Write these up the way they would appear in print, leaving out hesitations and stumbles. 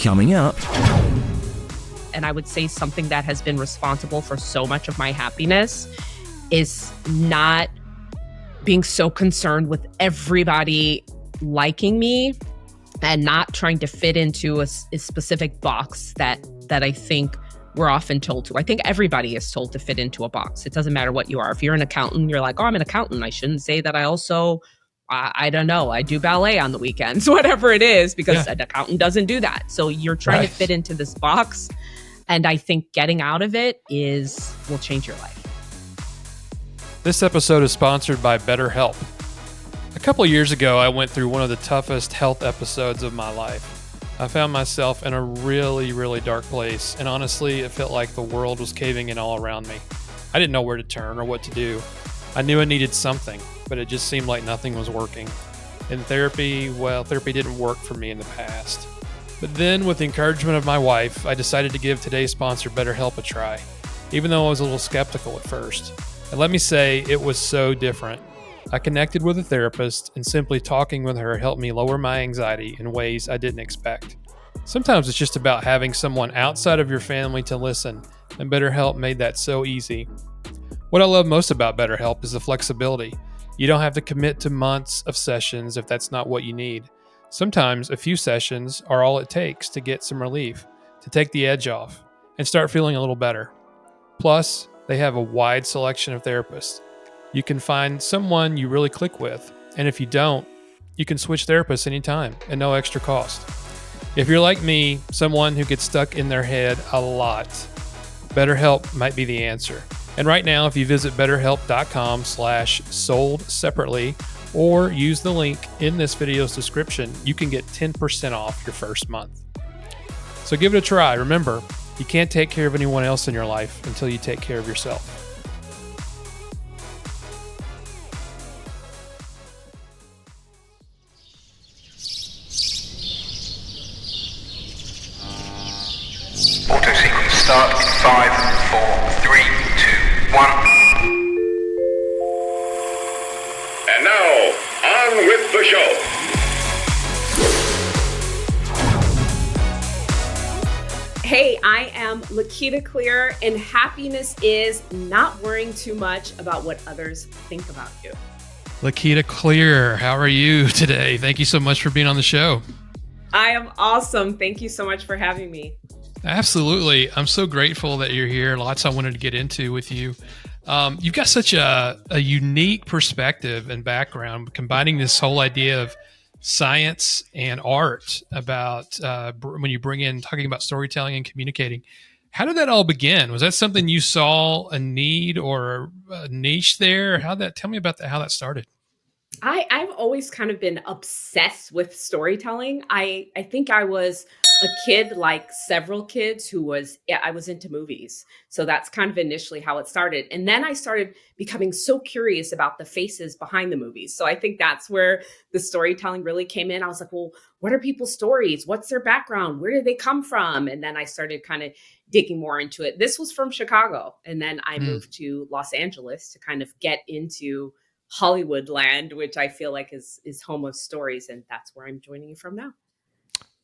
Coming up. And I would say something that has been responsible for so much of my happiness is not being so concerned with everybody liking me and not trying to fit into a specific box that I think we're often told to. I think everybody is told to fit into a box. It doesn't matter what you are. If you're an accountant, you're like, oh, I'm an accountant. I shouldn't say that I also, I don't know, I do ballet on the weekends, whatever it is, because an accountant doesn't do that. So you're trying to fit into this box. And I think getting out of it will change your life. This episode is sponsored by BetterHelp. A couple of years ago, I went through one of the toughest health episodes of my life. I found myself in a really, really dark place, and honestly, it felt like the world was caving in all around me. I didn't know where to turn or what to do. I knew I needed something, but it just seemed like nothing was working. And therapy didn't work for me in the past. But then, with the encouragement of my wife, I decided to give today's sponsor BetterHelp a try, even though I was a little skeptical at first. And let me say, it was so different. I connected with a therapist, and simply talking with her helped me lower my anxiety in ways I didn't expect. Sometimes it's just about having someone outside of your family to listen, and BetterHelp made that so easy. What I love most about BetterHelp is the flexibility. You don't have to commit to months of sessions if that's not what you need. Sometimes a few sessions are all it takes to get some relief, to take the edge off, and start feeling a little better. Plus, they have a wide selection of therapists. You can find someone you really click with, and if you don't, you can switch therapists anytime at no extra cost. If you're like me, someone who gets stuck in their head a lot, BetterHelp might be the answer. And right now, if you visit betterhelp.com/sold-separately or use the link in this video's description, you can get 10% off your first month. So give it a try. Remember, you can't take care of anyone else in your life until you take care of yourself. Auto sequence start in 5, 4, 3, 2, 1. And now, on with the show. Hey, I am LaQuita Cleare, and happiness is not worrying too much about what others think about you. LaQuita Cleare, how are you today? Thank you so much for being on the show. I am awesome. Thank you so much for having me. Absolutely. I'm so grateful that you're here. Lots I wanted to get into with you. You've got such a unique perspective and background, combining this whole idea of science and art about when you bring in talking about storytelling and communicating. How did that all begin? Was that something you saw a need or a niche there? Tell me about that, how that started. I've always kind of been obsessed with storytelling. I think I was a kid, like several kids, I was into movies. So that's kind of initially how it started. And then I started becoming so curious about the faces behind the movies. So I think that's where the storytelling really came in. I was like, well, what are people's stories? What's their background? Where did they come from? And then I started kind of digging more into it. This was from Chicago. And then I moved to Los Angeles to kind of get into Hollywood land, which I feel like is home of stories. And that's where I'm joining you from now.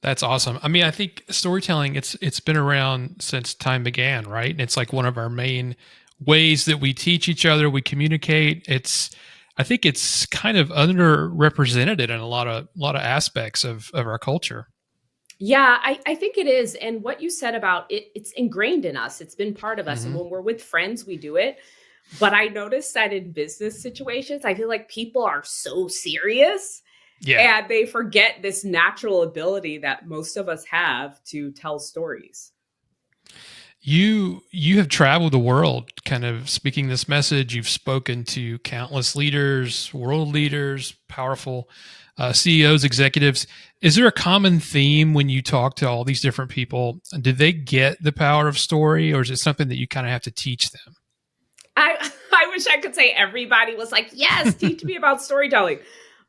That's awesome. I mean, I think storytelling, it's been around since time began, right? And it's like one of our main ways that we teach each other, we communicate. I think it's kind of underrepresented in a lot of aspects of our culture. Yeah, I think it is. And what you said about it's ingrained in us. It's been part of us. And when we're with friends, we do it. But I noticed that in business situations, I feel like people are so serious. Yeah. And they forget this natural ability that most of us have to tell stories. You have traveled the world kind of speaking this message. You've spoken to countless leaders, world leaders, powerful CEOs, executives. Is there a common theme when you talk to all these different people? Did they get the power of story, or is it something that you kind of have to teach them? I wish I could say everybody was like, yes, teach me about storytelling.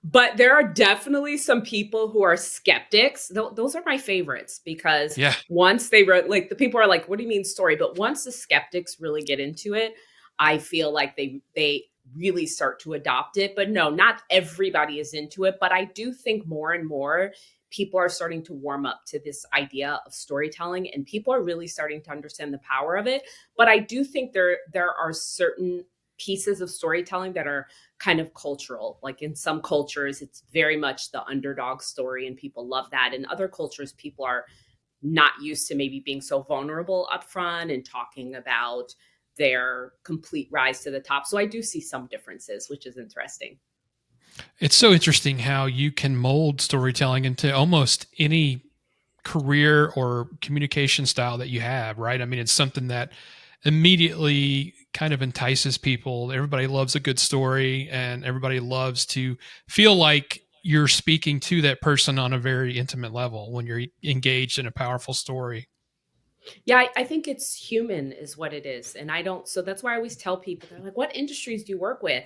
But there are definitely some people who are skeptics. Those are my favorites because once they wrote, like the people are like, what do you mean story? But once the skeptics really get into it, I feel like they really start to adopt it. But no, not everybody is into it. But I do think more and more people are starting to warm up to this idea of storytelling, and people are really starting to understand the power of it. But I do think there are certain pieces of storytelling that are kind of cultural. Like in some cultures, it's very much the underdog story, and people love that. In other cultures, people are not used to maybe being so vulnerable up front and talking about their complete rise to the top. So I do see some differences, which is interesting. It's so interesting how you can mold storytelling into almost any career or communication style that you have, right? I mean, it's something that immediately kind of entices people. Everybody loves a good story, and everybody loves to feel like you're speaking to that person on a very intimate level when you're engaged in a powerful story. Yeah, I think it's human is what it is. And I don't, so that's why I always tell people, they're like, what industries do you work with?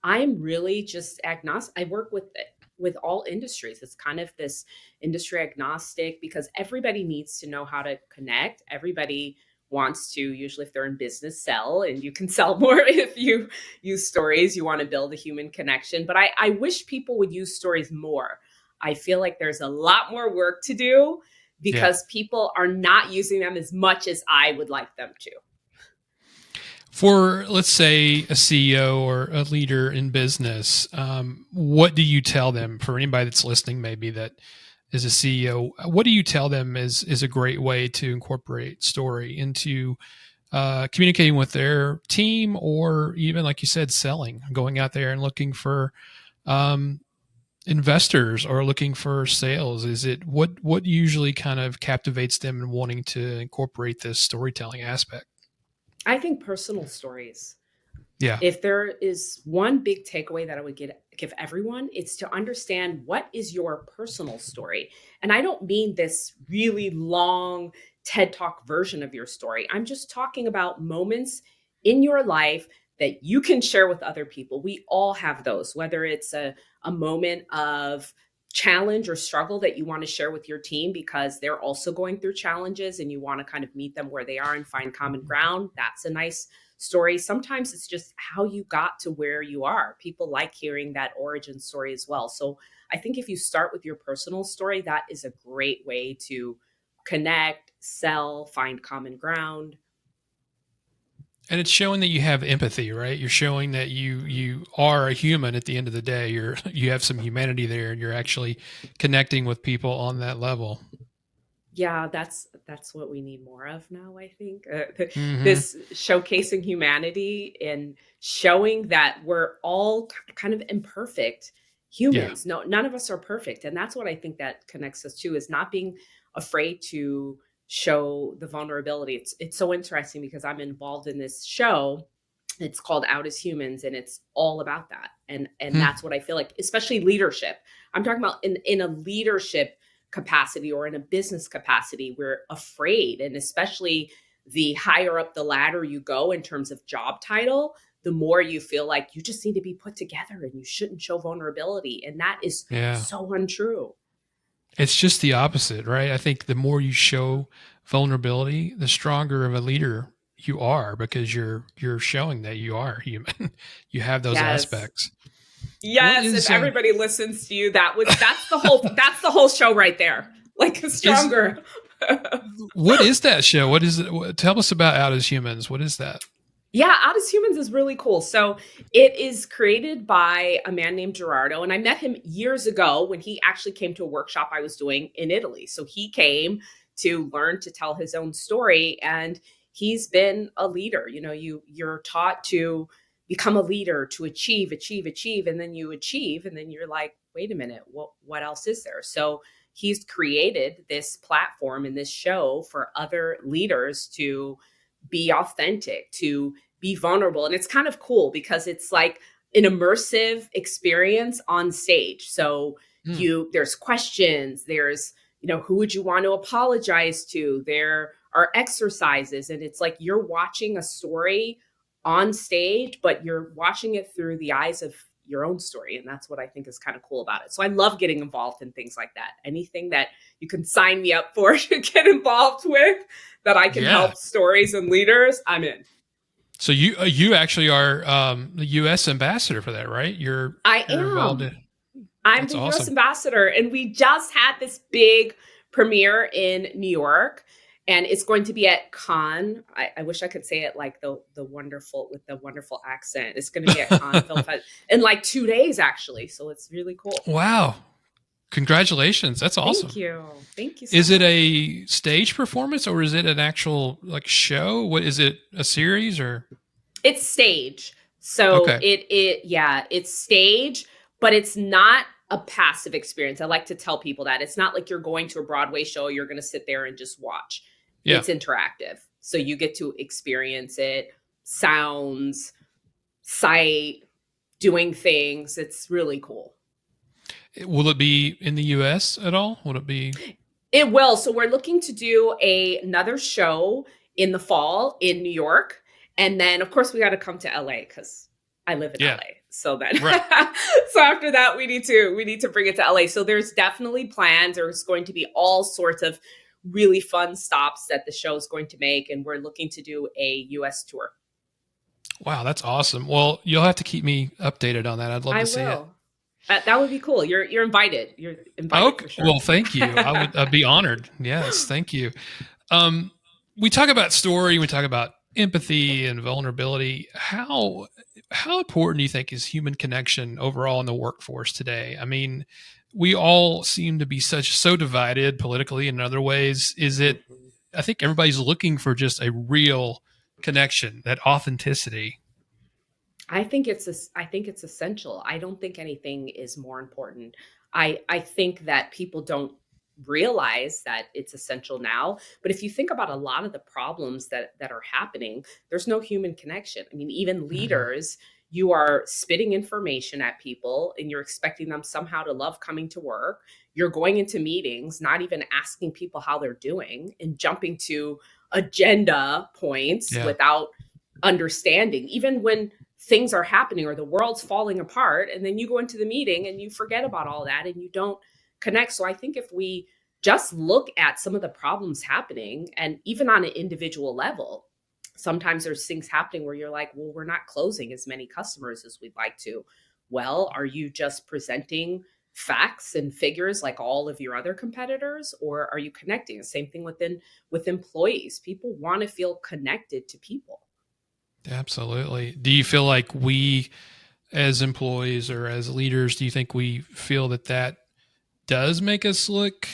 I'm really just agnostic. I work with all industries. It's kind of this industry agnostic because everybody needs to know how to connect. Everybody wants to, usually if they're in business, sell, and you can sell more if you use stories. You want to build a human connection. But I wish people would use stories more. I feel like there's a lot more work to do Yeah. because people are not using them as much as I would like them to. For, let's say, a CEO or a leader in business, what do you tell them? For anybody that's listening, maybe that is a CEO, what do you tell them is a great way to incorporate story into communicating with their team, or even, like you said, selling, going out there and looking for um, investors or looking for sales? Is it what usually kind of captivates them in wanting to incorporate this storytelling aspect? I think personal stories. Yeah. If there is one big takeaway that I would give everyone, it's to understand what is your personal story. And I don't mean this really long TED Talk version of your story. I'm just talking about moments in your life that you can share with other people. We all have those, whether it's a moment of challenge or struggle that you want to share with your team because they're also going through challenges and you want to kind of meet them where they are and find common ground. That's a nice story. Sometimes it's just how you got to where you are. People like hearing that origin story as well. So I think if you start with your personal story, that is a great way to connect, sell, find common ground. And it's showing that you have empathy, right? You're showing that you are a human at the end of the day. You have some humanity there, and you're actually connecting with people on that level. Yeah, that's what we need more of now, I think. Hmm. This showcasing humanity and showing that we're all kind of imperfect Yeah. humans. No, none of us are perfect, and that's what I think that connects us to is not being afraid to show the vulnerability. It's so interesting because I'm involved in this show. It's called Out as Humans, and it's all about that. And Hmm. that's what I feel like, especially leadership. I'm talking about in a leadership capacity or in a business capacity, we're afraid. And especially the higher up the ladder you go in terms of job title, the more you feel like you just need to be put together and you shouldn't show vulnerability. And that is Yeah. so untrue. It's just the opposite, right? I think the more you show vulnerability, the stronger of a leader you are, because you're showing that you are human. You have those Yes. aspects. What Yes. If is everybody listens to you, that's the whole show right there. Like is stronger. what is that show? What is it? Tell us about Out as Humans. What is that? Yeah, Out as Humans is really cool. So it is created by a man named Gerardo, and I met him years ago when he actually came to a workshop I was doing in Italy. So he came to learn to tell his own story, and he's been a leader. You know, you're taught to become a leader, to achieve, and then you achieve, and then you're like, wait a minute, what else is there? So he's created this platform and this show for other leaders to be authentic, to be vulnerable. And it's kind of cool because it's like an immersive experience on stage. So Hmm. there's questions, there's, who would you want to apologize to? There are exercises, and it's like you're watching a story on stage, but you're watching it through the eyes of your own story. And that's what I think is kind of cool about it. So I love getting involved in things like that. Anything that you can sign me up for to get involved with that I can Yeah. help stories and leaders, I'm in. So you actually are the U.S. ambassador for that, right? You're I you're involved am. in. I'm That's the US awesome. ambassador, and we just had this big premiere in New York, and it's going to be at Cannes. I wish I could say it like the wonderful with the wonderful accent. It's going to be at Cannes Film Fest in like 2 days, actually. So it's really cool. Wow. Congratulations. That's Thank awesome. you. Thank you so Is it much. a stage performance or is it an actual like show? What is it? A series or? It's stage. So Okay. it's stage, but it's not a passive experience. I like to tell people that it's not like you're going to a Broadway show, you're going to sit there and just watch. Yeah. It's interactive. So you get to experience it, sounds, sight, doing things. It's really cool. Will it be in the US at all? Will it be? It will. So we're looking to do another show in the fall in New York. And then of course we got to come to LA because I live in Yeah. LA. So then Right. so after that we need to bring it to LA. So there's definitely plans. There's going to be all sorts of really fun stops that the show is going to make. And we're looking to do a US tour. Wow, that's awesome. Well, you'll have to keep me updated on that. I'd love I to see it. will. That would be cool. You're invited. You're invited Okay. for sure. Well, thank you. I'd be honored. Yes, thank you. Um, we talk about story, we talk about empathy and vulnerability. How important do you think is human connection overall in the workforce today? I mean, we all seem to be so divided politically and in other ways. Is it? I think everybody's looking for just a real connection, that authenticity. I think it's essential. I don't think anything is more important. I think that people don't realize that it's essential now. But if you think about a lot of the problems that are happening, there's no human connection. I mean, even Mhm. leaders, you are spitting information at people and you're expecting them somehow to love coming to work. You're going into meetings, not even asking people how they're doing and jumping to agenda points Yeah. without understanding. Even when things are happening or the world's falling apart, and then you go into the meeting and you forget about all that and you don't connect. So I think if we just look at some of the problems happening, and even on an individual level, sometimes there's things happening where you're like, well, we're not closing as many customers as we'd like to. Well, are you just presenting facts and figures like all of your other competitors, or are you connecting? The same thing with employees. People want to feel connected to people. Absolutely. Do you feel like we, as employees or as leaders, do you think we feel that does make us look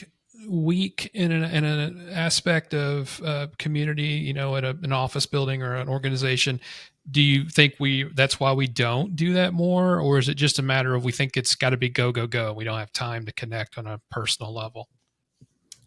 weak in an aspect of community, at an office building or an organization? Do you think that's why we don't do that more? Or is it just a matter of we think it's got to be go, go, go? We don't have time to connect on a personal level.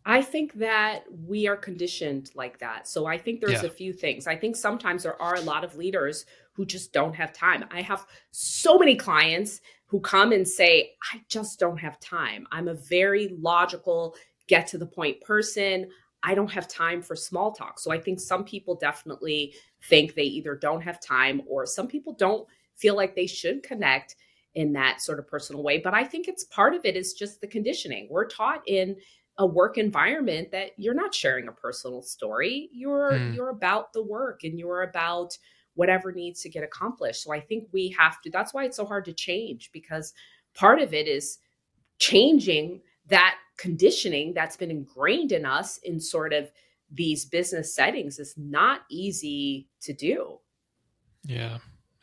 I think that we are conditioned like that. So I think there's Yeah. a few things. I think sometimes there are a lot of leaders who just don't have time. I have so many clients who come and say, I just don't have time. I'm a very logical, get to the point person. I don't have time for small talk. So I think some people definitely think they either don't have time or some people don't feel like they should connect in that sort of personal way. But I think it's part of it is just the conditioning. We're taught in a work environment that you're not sharing a personal story. Mm, You're about the work and you're about whatever needs to get accomplished. So I think we have to, that's why it's so hard to change, because part of it is changing that conditioning that's been ingrained in us in sort of these business settings is not easy to do. yeah.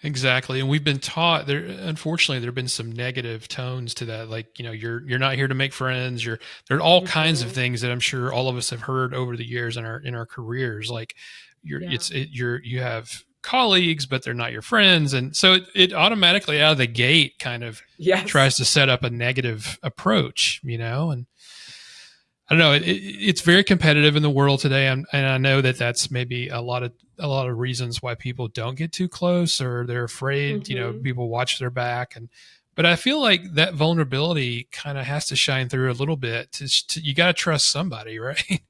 Exactly. And we've been taught there, unfortunately, there have been some negative tones to that. Like, you're not here to make friends. There are all kinds of Mhm. things that I'm sure all of us have heard over the years in our careers. Like Yeah. you have colleagues, but they're not your friends. And so it automatically out of the gate kind of Yes. tries to set up a negative approach, and I don't know. It's very competitive in the world today, and I know that's maybe a lot of reasons why people don't get too close, or they're afraid. Mhm. People watch their back, but I feel like that vulnerability kind of has to shine through a little bit. You got to trust somebody, right?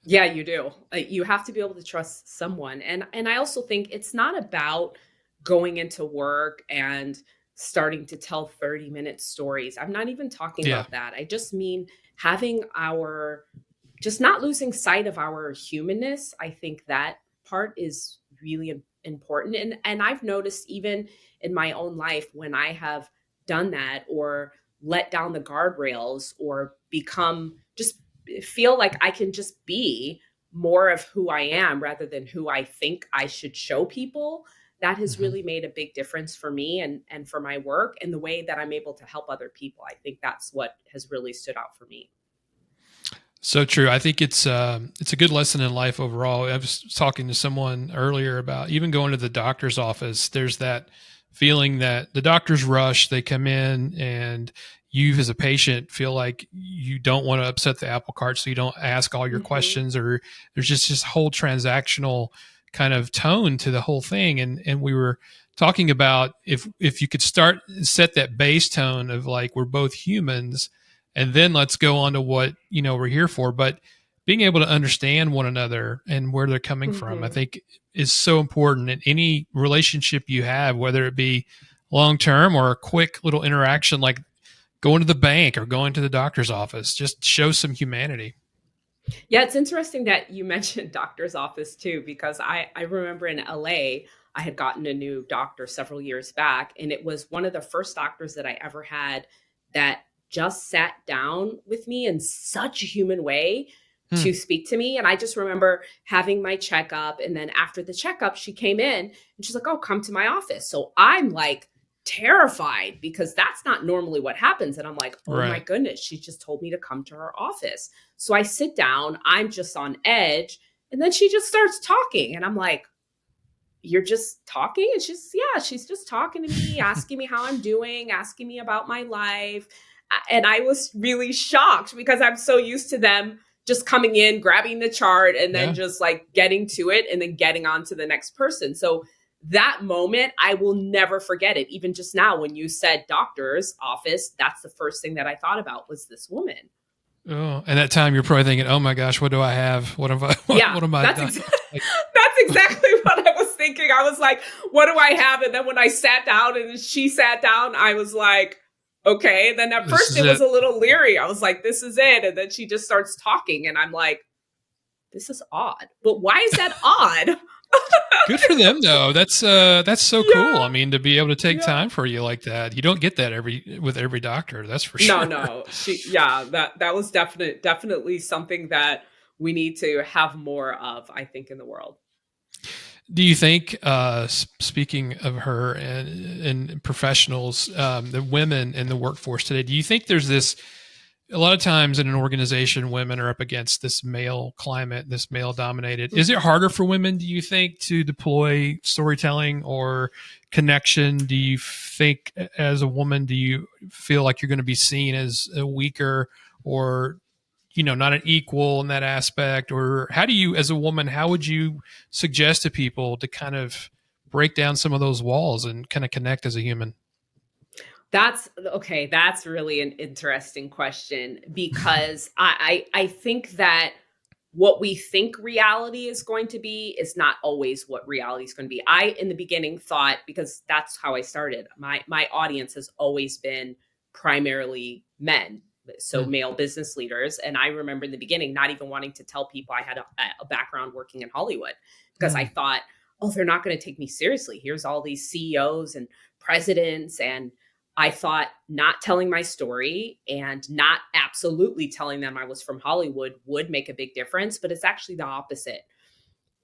Yeah, you do. You have to be able to trust someone. And I also think it's not about going into work and starting to tell 30-minute stories. I'm not even talking Yeah, about that. I just mean having our just not losing sight of our humanness. I think that part is really important. And I've noticed even in my own life when I have done that or let down the guardrails or become just feel like I can just be more of who I am rather than who I think I should show people, that has Mhm. really made a big difference for me and for my work and the way that I'm able to help other people. I think that's what has really stood out for me. So true. I think it's a good lesson in life overall. I was talking to someone earlier about even going to the doctor's office. There's that feeling that the doctors rush. They come in, and you, as a patient, feel like you don't want to upset the apple cart, so you don't ask all your Hmm. questions. Or there's just this whole transactional kind of tone to the whole thing. And we were talking about if you could start set that base tone of like we're both humans, and then let's go on to what we're here for. But being able to understand one another and where they're coming from, I Hmm. think, is so important in any relationship you have, whether it be long term or a quick little interaction like going to the bank or going to the doctor's office. Just show some humanity. Yeah, it's interesting that you mentioned doctor's office too, because I remember in LA, I had gotten a new doctor several years back, and it was one of the first doctors that I ever had that just sat down with me in such a human way Hmm. to speak to me. And I just remember having my checkup. And then after the checkup, she came in and she's like, "Oh, come to my office." So I'm like terrified because that's not normally what happens. And I'm like, "Oh my Right. goodness, she just told me to come to her office." So I sit down, I'm just on edge, and then she just starts talking. And I'm like, "You're just talking?" And she's just talking to me, asking me how I'm doing, asking me about my life. And I was really shocked because I'm so used to them just coming in, grabbing the chart, and then Yeah. just like getting to it and then getting on to the next person. So that moment, I will never forget it. Even just now, when you said doctor's office, that's the first thing that I thought about was this woman. Oh, and that time you're probably thinking, "Oh my gosh, what do I have? What have I? Yeah, What am I done?" Like, that's exactly what I was thinking. I was like, what do I have? And then when I sat down and she sat down, I was like, okay. And then at this first is it was it. a little leery. I was like, this is it. And then she just starts talking and I'm like, this is odd. But why is that odd? Good for them though. That's so cool. I Yeah. mean, to be able to take Yeah. time for you like that. You don't get that every doctor, that's for No, sure. no. That was definitely something that we need to have more of, I think, in the world. Do you think, speaking of her and professionals, the women in the workforce today, do you think there's this? A lot of times in an organization, women are up against this male climate, this male dominated. Is it Mhm. harder for women, do you think, to deploy storytelling or connection? Do you think, as a woman, do you feel like you're going to be seen as a weaker or not an equal in that aspect? Or how do you, as a woman, how would you suggest to people to kind of break down some of those walls and kind of connect as a human? That's okay. That's really an interesting question because I think that what we think reality is going to be is not always what reality is going to be. I in the beginning thought because that's how I started. My audience has always been primarily men, so Hmm. male business leaders. And I remember in the beginning not even wanting to tell people I had a background working in Hollywood because I Hmm. thought, oh, they're not going to take me seriously. Here's all these CEOs and presidents and I thought not telling my story and not absolutely telling them I was from Hollywood would make a big difference, but it's actually the opposite.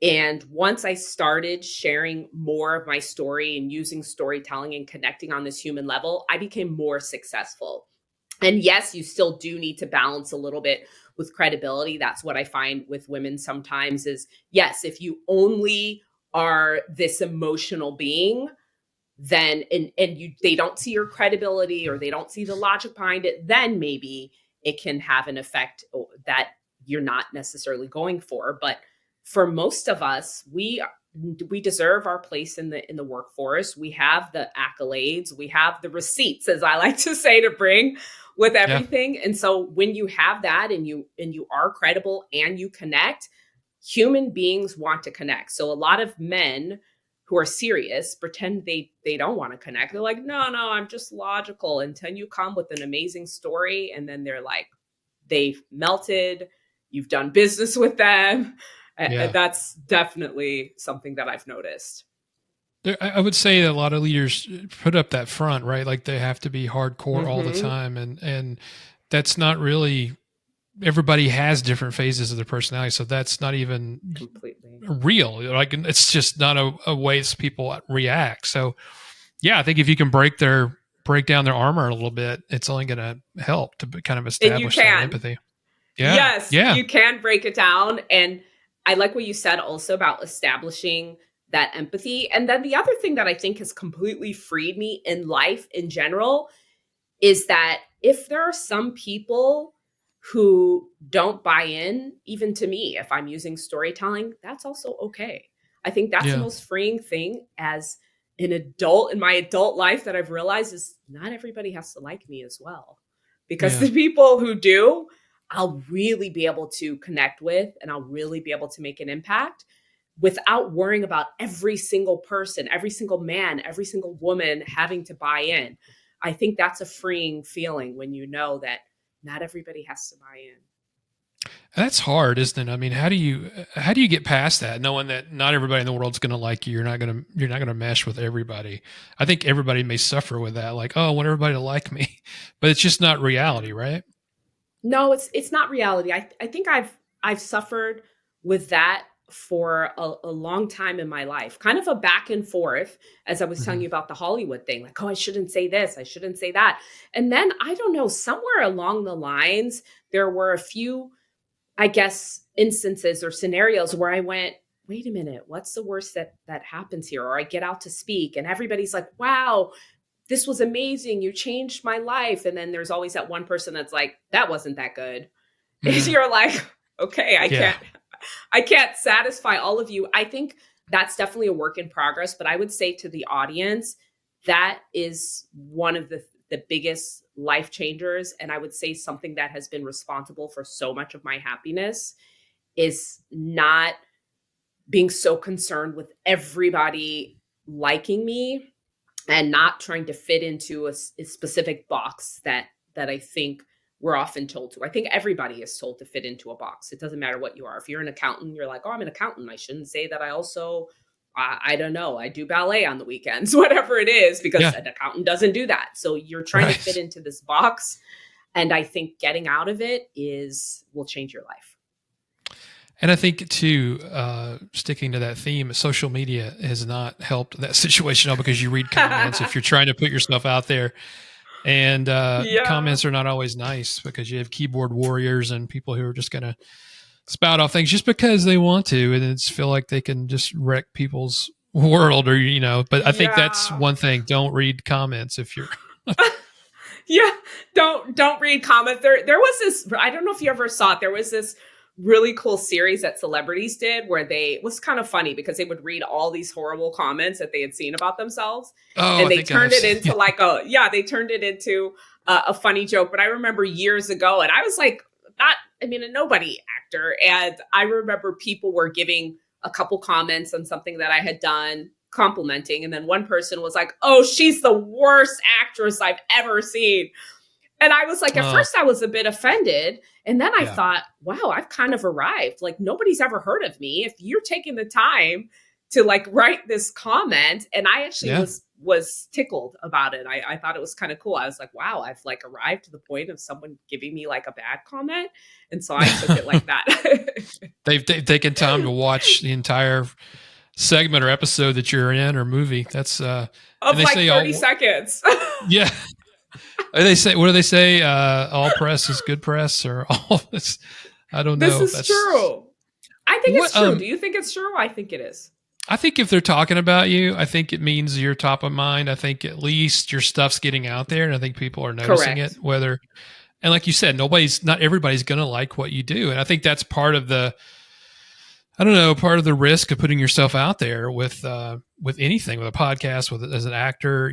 And once I started sharing more of my story and using storytelling and connecting on this human level, I became more successful. And yes, you still do need to balance a little bit with credibility. That's what I find with women sometimes is yes, if you only are this emotional being, then and you they don't see your credibility or they don't see the logic behind it, then maybe it can have an effect that you're not necessarily going for. But for most of us, we deserve our place in the workforce. We have the accolades, we have the receipts, as I like to say, to bring with Yeah. everything. And so when you have that and you are credible and you connect, human beings want to connect. So a lot of men who are serious pretend they don't want to connect. They're like, no, I'm just logical until you come with an amazing story. And then they're like, they've melted, you've done business with them. Yeah. That's definitely something that I've noticed. I would say a lot of leaders put up that front, right? Like they have to be hardcore all the Mm-hmm. time, and that's not really. Everybody has different phases of their personality, so that's not even Completely. real. Like it's just not a way people react. So yeah, I think if you can break down their armor a little bit, it's only going to help to kind of And you establish that can. empathy. Yeah, Yes, yeah, you can break it down. And I like what you said also about establishing that empathy. And then the other thing that I think has completely freed me in life in general is that if there are some people who don't buy in, even to me, if I'm using storytelling, that's also okay. I think that's the yeah, most freeing thing as an adult in my adult life that I've realized is not everybody has to like me as well. Because yeah. the people who do, I'll really be able to connect with and I'll really be able to make an impact without worrying about every single person, every single man, every single woman having to buy in. I think that's a freeing feeling when you know that not everybody has to buy in. That's hard, isn't it? I mean, how do you get past that, knowing that not everybody in the world's going to like you? You're not going to mesh with everybody. I think everybody may suffer with that, like, oh, I want everybody to like me, but it's just not reality, right? No, it's not reality. I think I've suffered with that for a long time in my life. Kind of a back and forth, as I was telling Hmm. you about the Hollywood thing, like, oh, I shouldn't say this, I shouldn't say that. And then I don't know, somewhere along the lines, there were a few, I guess, instances or scenarios where I went, wait a minute, what's the worst that happens here? Or I get out to speak and everybody's like, wow, this was amazing. You changed my life. And then there's always that one person that's like, that wasn't that good. And Mm, you're like, okay, yeah. I can't satisfy all of you. I think that's definitely a work in progress, but I would say to the audience, that is one of the biggest life changers. And I would say something that has been responsible for so much of my happiness is not being so concerned with everybody liking me and not trying to fit into a specific box that I think we're often told to. I think everybody is told to fit into a box. It doesn't matter what you are. If you're an accountant, you're like, oh, I'm an accountant. I shouldn't say that I also, I don't know, I do ballet on the weekends, whatever it is, because Yeah. an accountant doesn't do that. So you're trying to fit Right. into this box. And I think getting out of it will change your life. And I think too, sticking to that theme, social media has not helped that situation at all, because you read comments if you're trying to put yourself out there, and Yeah. comments are not always nice because you have keyboard warriors and people who are just going to spout off things just because they want to, and it's feel like they can just wreck people's world, or But I think that's Yeah. one thing: don't read comments if you're. Yeah, don't read comments. There was this, I don't know if you ever saw it. There was this really cool series that celebrities did where it was kind of funny because they would read all these horrible comments that they had seen about themselves Oh, and I they think I have turned it seen. into they turned it into a funny joke. But I remember years ago and I was like, not, I mean, a nobody actor. And I remember people were giving a couple comments on something that I had done, complimenting. And then one person was like, oh, she's the worst actress I've ever seen. And I was like, at Oh, first I was a bit offended. And then I yeah, thought, wow, I've kind of arrived. Like nobody's ever heard of me. If you're taking the time to like write this comment, and I actually yeah. was tickled about it. I thought it was kind of cool. I was like, wow, I've like arrived to the point of someone giving me like a bad comment. And so I took it like that. They've taken time to watch the entire segment or episode that you're in, or movie. That's and Of they like say 30 all. seconds. Yeah. They say, what do they say? All press is good press, or all this. I don't This know. is true. I think it's What. true. Do you think it's true? I think it is. I think if they're talking about you, I think it means you're top of mind. I think at least your stuff's getting out there, and I think people are noticing Correct. it. And like you said, not everybody's going to like what you do, and I think that's part of the. I don't know, part of the risk of putting yourself out there with anything, with a podcast, as an actor.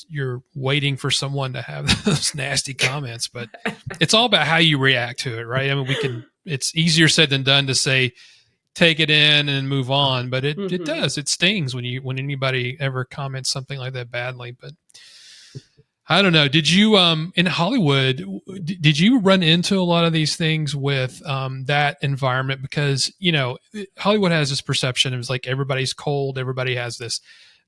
You're waiting for someone to have those nasty comments, but it's all about how you react to it, right? I mean, it's easier said than done to say, take it in and move on, but it Mm-hmm. does. It stings when anybody ever comments something like that badly. But I don't know. Did you in Hollywood? Did you run into a lot of these things with that environment? Because Hollywood has this perception. It was like everybody's cold. Everybody has this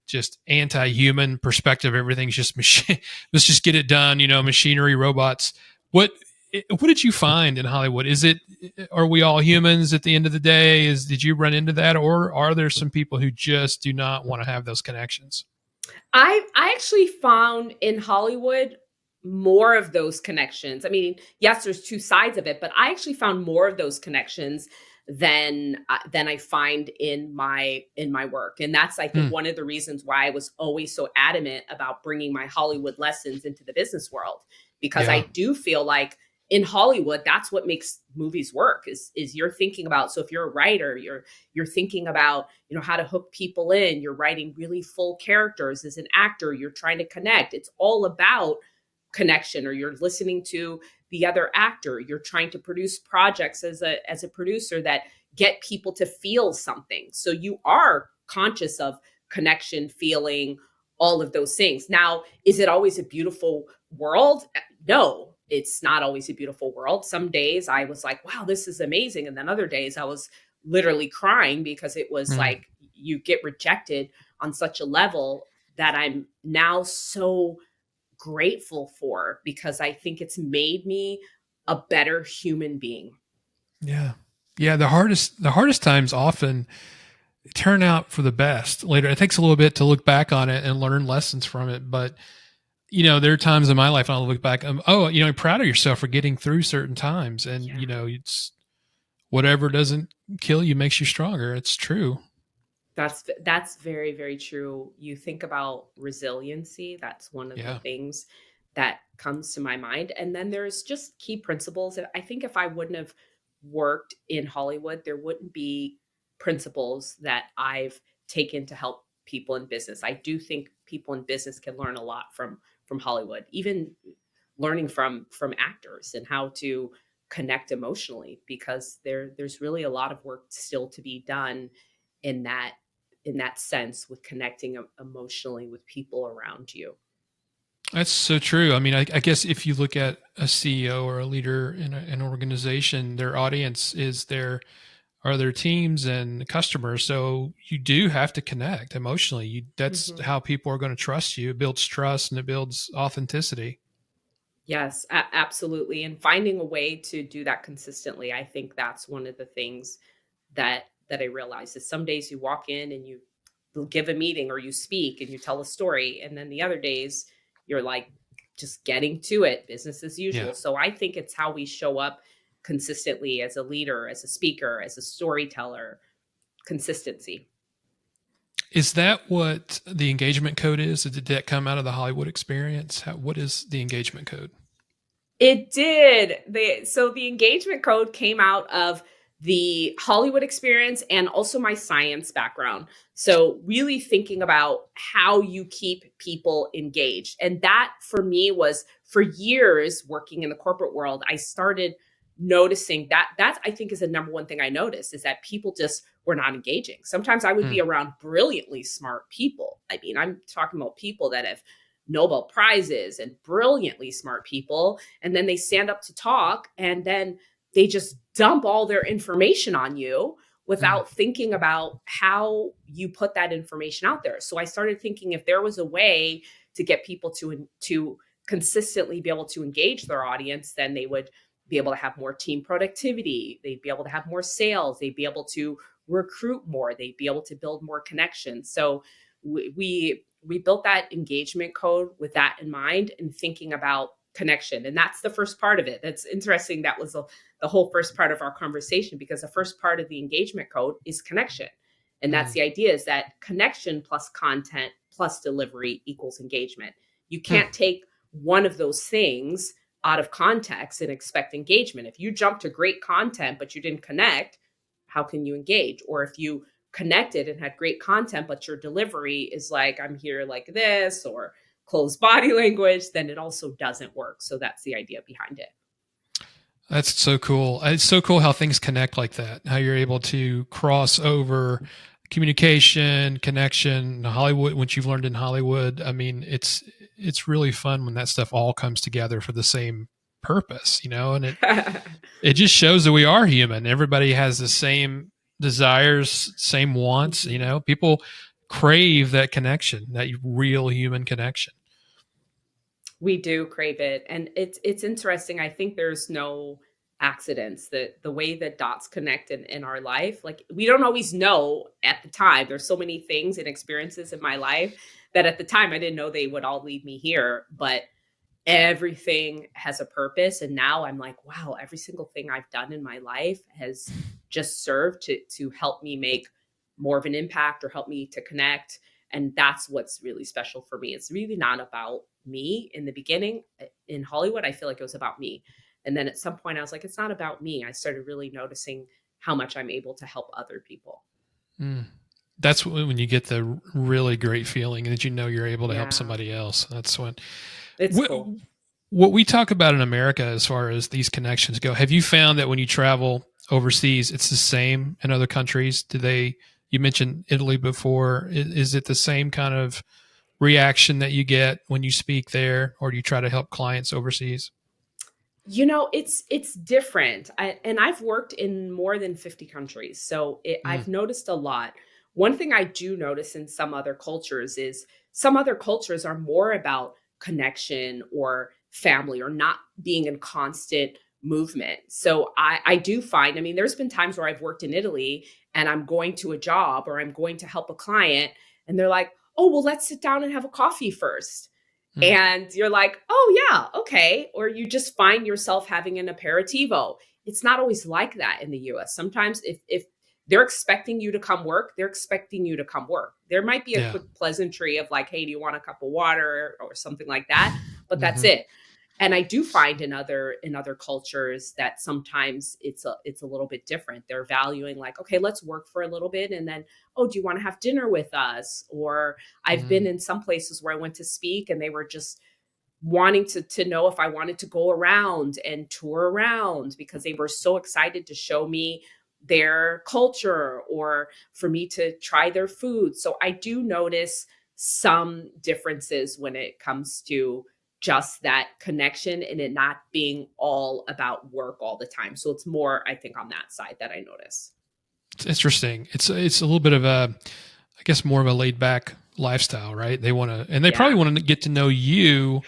just anti-human perspective. Everything's just machine. Let's just get it done. Machinery, robots. What did you find in Hollywood? Are we all humans at the end of the day? Did you run into that, or are there some people who just do not want to have those connections? I actually found in Hollywood more of those connections. I mean, yes, there's two sides of it, but I actually found more of those connections than I find in my work. And that's, I think, one of the reasons why I was always so adamant about bringing my Hollywood lessons into the business world, because I do feel like in Hollywood, that's what makes movies work is you're thinking about. So if you're a writer, you're thinking about, how to hook people in. You're writing really full characters. As an actor, you're trying to connect. It's all about connection, or you're listening to the other actor. You're trying to produce projects as a producer that get people to feel something. So you are conscious of connection, feeling, all of those things. Now, is it always a beautiful world? No, it's not always a beautiful world. Some days I was like, wow, this is amazing. And then other days I was literally crying because it was like you get rejected on such a level that I'm now so grateful for, because I think it's made me a better human being. Yeah. Yeah. The hardest times often turn out for the best later. It takes a little bit to look back on it and learn lessons from it. But, there are times in my life and I'll look back, you're proud of yourself for getting through certain times. And, it's whatever doesn't kill you makes you stronger. It's true. That's very, very true. You think about resiliency. That's one of the things that comes to my mind. And then there's just key principles. I think if I wouldn't have worked in Hollywood, there wouldn't be principles that I've taken to help people in business. I do think people in business can learn a lot from Hollywood, even learning from actors and how to connect emotionally, because there's really a lot of work still to be done in that sense, with connecting emotionally with people around you. That's so true. I mean, I guess if you look at a CEO or a leader in an organization, their audience are their teams and customers. So you do have to connect emotionally. That's how people are going to trust you. It builds trust and it builds authenticity. Yes, absolutely. And finding a way to do that consistently, I think that's one of the things that I realized is some days you walk in and you give a meeting or you speak and you tell a story, and then the other days you're like just getting to it, business as usual. Yeah. So I think it's how we show up consistently as a leader, as a speaker, as a storyteller. Consistency. Is that what the engagement code is? Did that come out of the Hollywood experience? What is the engagement code? It did. So the engagement code came out of the Hollywood experience and also my science background. So really thinking about how you keep people engaged. And that for me was, for years working in the corporate world, I started noticing that I think is the number one thing I noticed, is that people just were not engaging. Sometimes I would be around brilliantly smart people. I mean, I'm talking about people that have Nobel Prizes and brilliantly smart people. And then they stand up to talk and then they just dump all their information on you without thinking about how you put that information out there. So I started thinking, if there was a way to get people to consistently be able to engage their audience, then they would be able to have more team productivity. They'd be able to have more sales. They'd be able to recruit more. They'd be able to build more connections. So we built that engagement code with that in mind, and thinking about connection. And that's the first part of it. That's interesting. That was the whole first part of our conversation, because the first part of the engagement code is connection. And that's the idea, is that connection plus content plus delivery equals engagement. You can't take one of those things out of context and expect engagement. If you jump to great content, but you didn't connect, how can you engage? Or if you connected and had great content, but your delivery is like, I'm here like this, or closed body language, then it also doesn't work. So that's the idea behind it. That's so cool. It's so cool how things connect like that, how you're able to cross over communication, connection, Hollywood, which you've learned in Hollywood. I mean, it's really fun when that stuff all comes together for the same purpose, and it just shows that we are human. Everybody has the same desires, same wants, people crave that connection, that real human connection. We do crave it. And it's interesting. I think there's no accidents, that the way that dots connect in our life, like we don't always know at the time. There's so many things and experiences in my life that at the time I didn't know they would all lead me here. But everything has a purpose, and now I'm like, wow, every single thing I've done in my life has just served to help me make more of an impact or help me to connect. And that's what's really special for me. It's really not about me. In the beginning in Hollywood, I feel like it was about me, and then at some point I was like, it's not about me. I started really noticing how much I'm able to help other people. That's when you get the really great feeling that you're able to help Yeah, somebody else. That's when it's cool. what we talk about in America as far as these connections go. Have you found that when you travel overseas, it's the same in other countries? You mentioned Italy before. Is it the same kind of reaction that you get when you speak there, or do you try to help clients overseas? It's different. And I've worked in more than 50 countries, so Mm, I've noticed a lot. One thing I do notice in some other cultures is some other cultures are more about connection or family or not being in constant movement. So I do find, I mean, there's been times where I've worked in Italy and I'm going to a job or I'm going to help a client, and they're like, oh, well, let's sit down and have a coffee first. mm, And you're like, oh, yeah, okay. Or you just find yourself having an aperitivo. It's not always like that in the US. Sometimes if they're expecting you to come work, they're expecting you to come work. There might be a yeah. quick pleasantry of like, hey, do you want a cup of water or something like that? But that's Hmm. it. And I do find in other cultures that sometimes it's a little bit different. They're valuing like, okay, let's work for a little bit, and then, oh, do you want to have dinner with us? Or I've been Mm, in some places where I went to speak and they were just wanting to know if I wanted to go around and tour around because they were so excited to show me their culture or for me to try their food. So I do notice some differences when it comes to just that connection and it not being all about work all the time. So it's more, I think, on that side that I notice. it's interesting. It's a little bit of a, I guess, more of a laid back lifestyle, right? And they probably Yeah. want to get to know you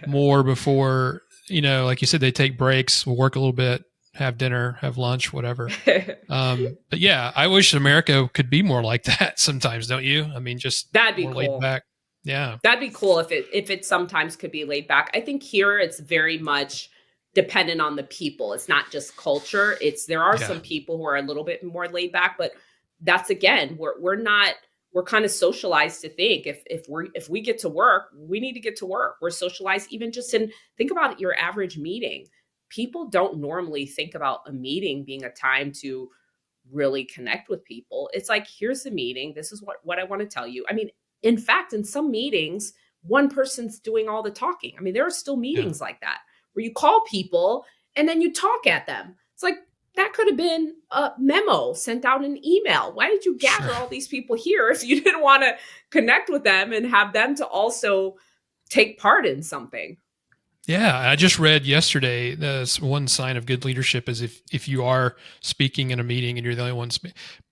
more before, like you said, they take breaks, will work a little bit, have dinner, have lunch, whatever. But yeah, I wish America could be more like that sometimes, don't you? I mean, just That'd be more laid cool. back. Yeah. That'd be cool if it sometimes could be laid back. I think here it's very much dependent on the people. It's not just culture. There are Yeah. some people who are a little bit more laid back, but that's again, we're not we're kind of socialized to think if we get to work, we need to get to work. We're socialized even just in think about your average meeting. People don't normally think about a meeting being a time to really connect with people. It's like, here's the meeting. This is what I want to tell you. I mean, in fact, in some meetings, one person's doing all the talking. I mean, there are still Yeah. meetings like that where you call people and then you talk at them. It's like that could have been a memo sent out an email. Why did you Sure. gather all these people here if you didn't want to connect with them and have them to also take part in something? Yeah, I just read yesterday that's one sign of good leadership is if you are speaking in a meeting and you're the only one,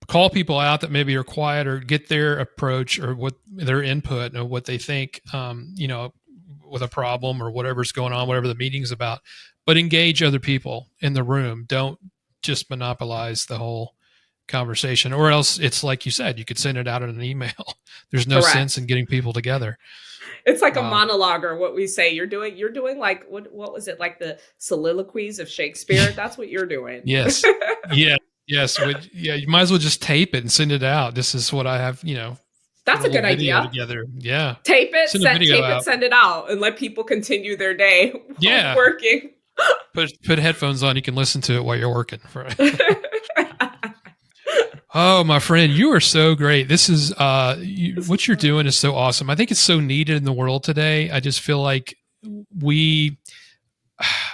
call people out that maybe are quiet or get their approach or what their input or what they think, with a problem or whatever's going on, whatever the meeting's about. But engage other people in the room. Don't just monopolize the whole conversation, or else it's like you said, you could send it out in an email. There's no sense Correct. in getting people together. It's like a Wow. monologue or what we say. You're doing like what was it, like the soliloquies of Shakespeare? That's what you're doing. Yes. Yeah. Yes. Yeah. You might as well just tape it and send it out. This is what I have, put a That's a little good video idea. together. Yeah. Tape it, Send a video out. send it out, and let people continue their day while Yeah. working. Put headphones on. You can listen to it while you're working. Oh, my friend, you are so great. This is what you're doing is so awesome. I think it's so needed in the world today. I just feel like we,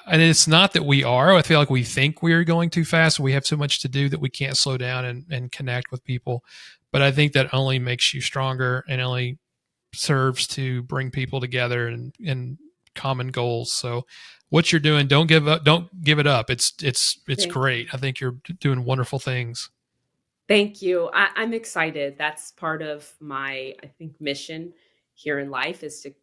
and it's not that we are, I feel like we think we are going too fast. We have so much to do that we can't slow down and connect with people. But I think that only makes you stronger and only serves to bring people together and common goals. So what you're doing, don't give up, don't give it up. It's Thank you. great. I think you're doing wonderful things. Thank you. I'm excited. That's part of my, I think, mission here in life is to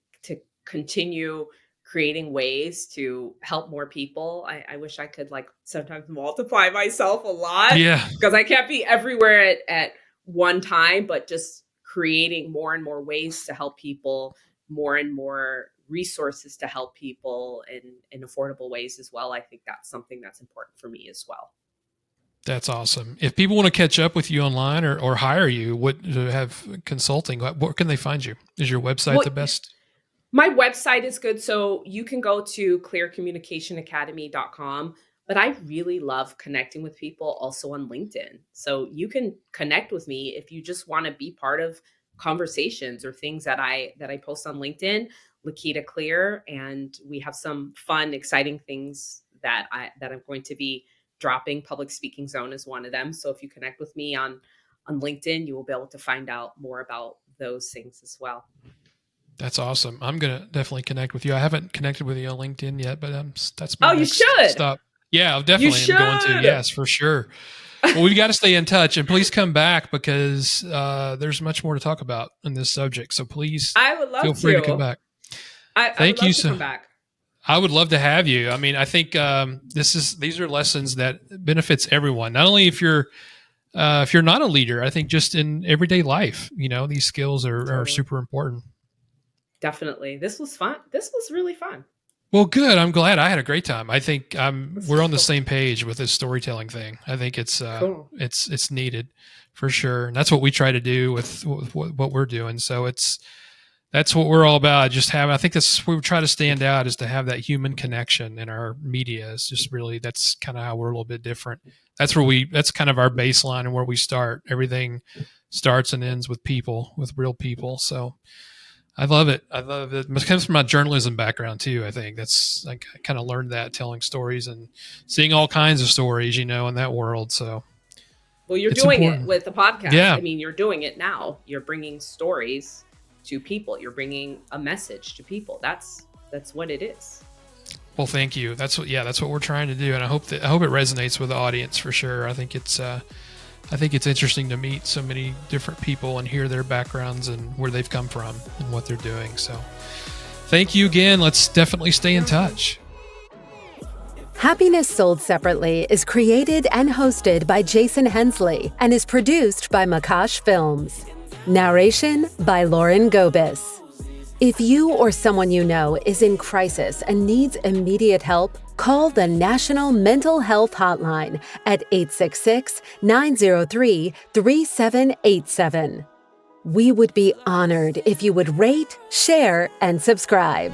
continue creating ways to help more people. I wish I could like sometimes multiply myself a lot Yeah, because I can't be everywhere at one time, but just creating more and more ways to help people, more and more resources to help people in affordable ways as well. I think that's something that's important for me as well. that's awesome. If people want to catch up with you online or hire you, what to have consulting, where can they find you? Is your website Well, the best? my website is good. So you can go to clearcommunicationacademy.com. But I really love connecting with people also on LinkedIn. So you can connect with me if you just want to be part of conversations or things that I post on LinkedIn, LaQuita Cleare, and we have some fun, exciting things that I'm going to be dropping. Public speaking zone is one of them. So if you connect with me on LinkedIn, you will be able to find out more about those things as well. That's awesome. I'm going to definitely connect with you. I haven't connected with you on LinkedIn yet, but that's my You next should. stop. Yeah, You definitely. should. I'm going to. Yes, for sure. Well, we've got to stay in touch, and please come back because there's much more to talk about in this subject. So please I would love feel free to come back. I Thank would love you to so. come back. I would love to have you. I mean, I think these are lessons that benefits everyone. Not only if you're not a leader, I think just in everyday life, these skills are Totally. super important. Definitely. This was fun. This was really fun. Well, good. I'm glad. I had a great time. I think we're on the same page with this storytelling thing. I think it's Cool. it's needed for sure, and that's what we try to do with what we're doing. So that's what we're all about. Just have. I think that's we try to stand out is to have that human connection in our media. It's just really that's kind of how we're a little bit different. That's kind of our baseline and where we start. Everything starts and ends with people, with real people. So. I love it. I love it. It comes from my journalism background too. I think I kind of learned that telling stories and seeing all kinds of stories, in that world. So, well, you're it's doing important. it with the podcast. Yeah. I mean, you're doing it now. You're bringing stories to people. You're bringing a message to people. That's what it is. Well, thank you. That's what we're trying to do, and I hope it resonates with the audience for sure. I think it's interesting to meet so many different people and hear their backgrounds and where they've come from and what they're doing. So thank you again. Let's definitely stay in touch. Happiness Sold Separately is created and hosted by Jason Hensley and is produced by Makash Films. Narration by Lauren Gobis. If you or someone you know is in crisis and needs immediate help, call the National Mental Health Hotline at 866-903-3787. We would be honored if you would rate, share, and subscribe.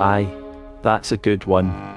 Aye, that's a good one.